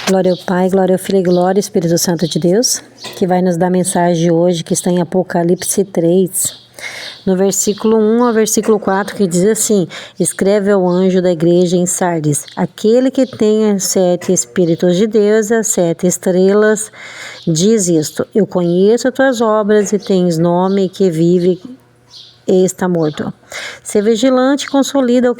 Glória ao Pai, glória ao Filho e glória ao Espírito Santo de Deus, que vai nos dar a mensagem de hoje, que está em Apocalipse 3, no versículo 1 ao versículo 4, que diz assim: escreve ao anjo da igreja em Sardes, aquele que tem 7 Espíritos de Deus e as 7 estrelas, diz isto: eu conheço as tuas obras e tens nome que vive e está morto. Ser vigilante consolida o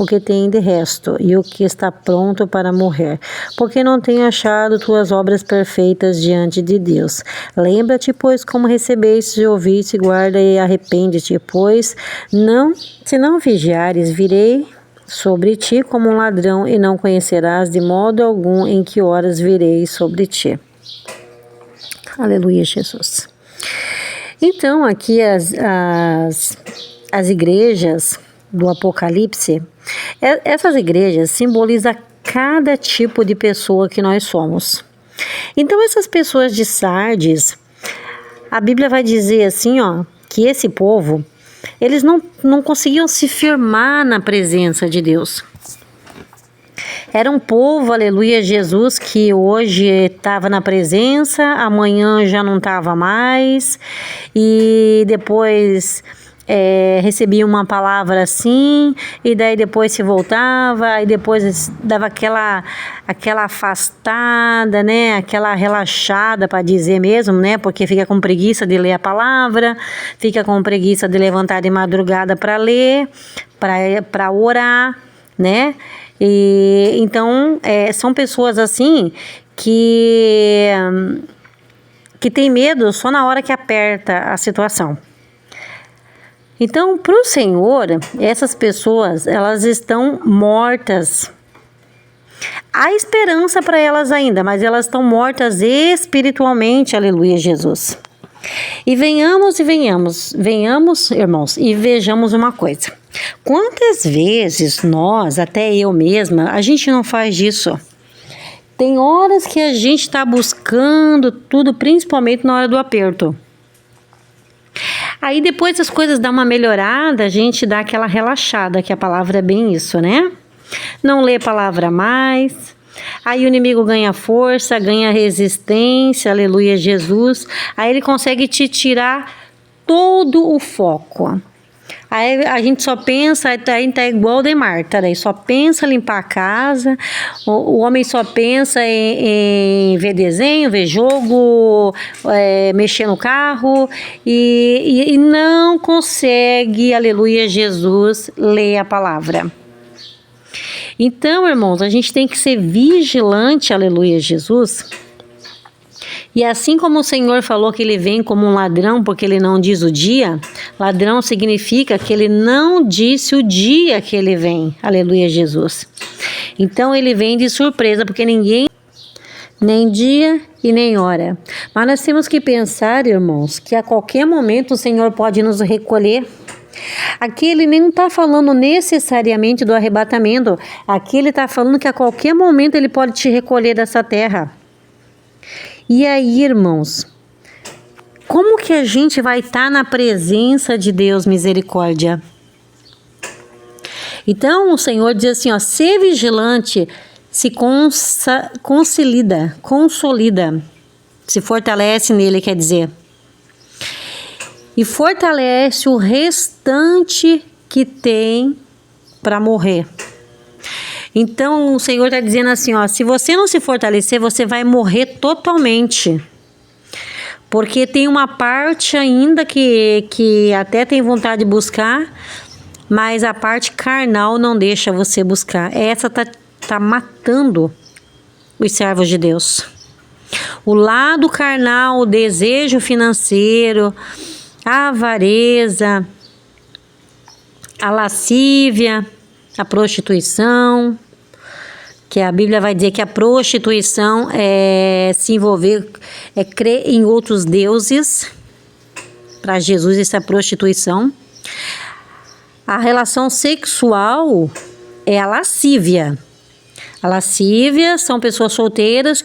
que tem de resto e o que está pronto para morrer, porque não tenho achado tuas obras perfeitas diante de Deus. Lembra-te, pois, como recebeste e ouviste, guarda e arrepende-te, pois se não vigiares, virei sobre ti como um ladrão e não conhecerás de modo algum em que horas virei sobre ti. Aleluia, Jesus. Então, aqui as igrejas do Apocalipse, essas igrejas simbolizam cada tipo de pessoa que nós somos. Então, essas pessoas de Sardes, a Bíblia vai dizer assim, que esse povo, eles não conseguiam se firmar na presença de Deus. Era um povo, aleluia, Jesus, que hoje estava na presença, amanhã já não estava mais, e depois recebia uma palavra assim, e daí depois se voltava, e depois dava aquela afastada, né, aquela relaxada, para dizer mesmo, né, porque fica com preguiça de ler a palavra, fica com preguiça de levantar de madrugada para ler, para orar, né. E então são pessoas assim que tem medo só na hora que aperta a situação. Então, para o Senhor, essas pessoas, elas estão mortas. Há esperança para elas ainda, mas elas estão mortas espiritualmente, aleluia, Jesus. E venhamos, irmãos, e vejamos uma coisa. Quantas vezes nós, até eu mesma, a gente não faz isso? Tem horas que a gente está buscando tudo, principalmente na hora do aperto. Aí depois as coisas dão uma melhorada, a gente dá aquela relaxada, que a palavra é bem isso, né? Não lê a palavra mais. Aí o inimigo ganha força, ganha resistência, aleluia, Jesus. Aí ele consegue te tirar todo o foco. Aí a gente só pensa, tá igual de Marta, daí só pensa em limpar a casa, o homem só pensa em ver desenho, ver jogo, mexer no carro e não consegue, aleluia, Jesus, ler a palavra. Então, irmãos, a gente tem que ser vigilante, aleluia, Jesus. E assim como o Senhor falou que ele vem como um ladrão porque ele não diz o dia, ladrão significa que ele não disse o dia que ele vem, aleluia, Jesus. Então ele vem de surpresa porque ninguém, nem dia e nem hora. Mas nós temos que pensar, irmãos, que a qualquer momento o Senhor pode nos recolher. Aqui ele nem está falando necessariamente do arrebatamento, aqui ele está falando que a qualquer momento ele pode te recolher dessa terra. E aí, irmãos, como que a gente vai estar na presença de Deus, misericórdia? Então, o Senhor diz assim, ser vigilante, se consolida, se fortalece nele, quer dizer. E fortalece o restante que tem para morrer. Então, o Senhor está dizendo assim, se você não se fortalecer, você vai morrer totalmente. Porque tem uma parte ainda que até tem vontade de buscar, mas a parte carnal não deixa você buscar. Essa tá matando os servos de Deus. O lado carnal, o desejo financeiro, a avareza, a lascívia, a prostituição, que a Bíblia vai dizer que a prostituição é se envolver, é crer em outros deuses. Para Jesus isso é prostituição. A relação sexual é a lascívia. A lascívia são pessoas solteiras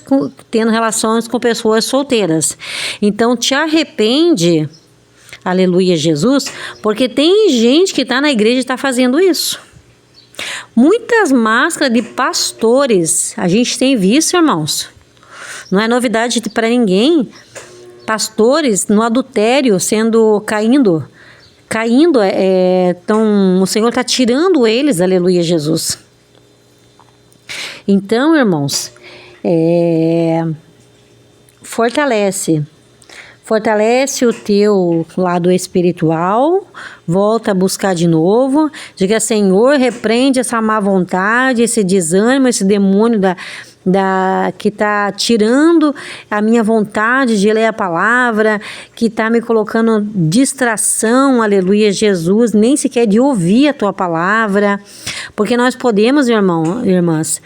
tendo relações com pessoas solteiras. Então te arrepende, aleluia, Jesus, porque tem gente que está na igreja e está fazendo isso. Muitas máscaras de pastores. A gente tem visto, irmãos. Não é novidade para ninguém. Pastores no adultério caindo. Então, o Senhor está tirando eles, aleluia, Jesus. Então, irmãos, fortalece o teu lado espiritual, volta a buscar de novo, diga: Senhor, repreende essa má vontade, esse desânimo, esse demônio que está tirando a minha vontade de ler a palavra, que está me colocando distração, aleluia, Jesus, nem sequer de ouvir a tua palavra, porque nós podemos, irmãs,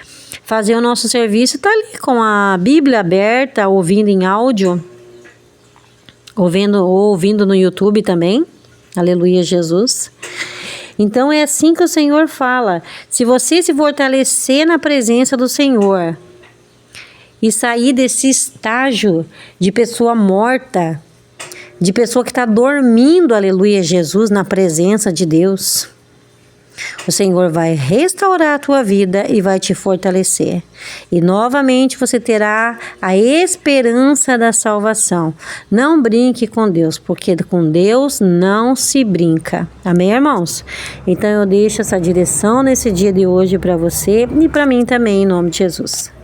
fazer o nosso serviço, tá ali com a Bíblia aberta, ouvindo em áudio, ouvindo no YouTube também, aleluia, Jesus. Então é assim que o Senhor fala: se você se fortalecer na presença do Senhor e sair desse estágio de pessoa morta, de pessoa que está dormindo, aleluia, Jesus, na presença de Deus, o Senhor vai restaurar a tua vida e vai te fortalecer. E novamente você terá a esperança da salvação. Não brinque com Deus, porque com Deus não se brinca. Amém, irmãos? Então eu deixo essa direção nesse dia de hoje para você e para mim também, em nome de Jesus.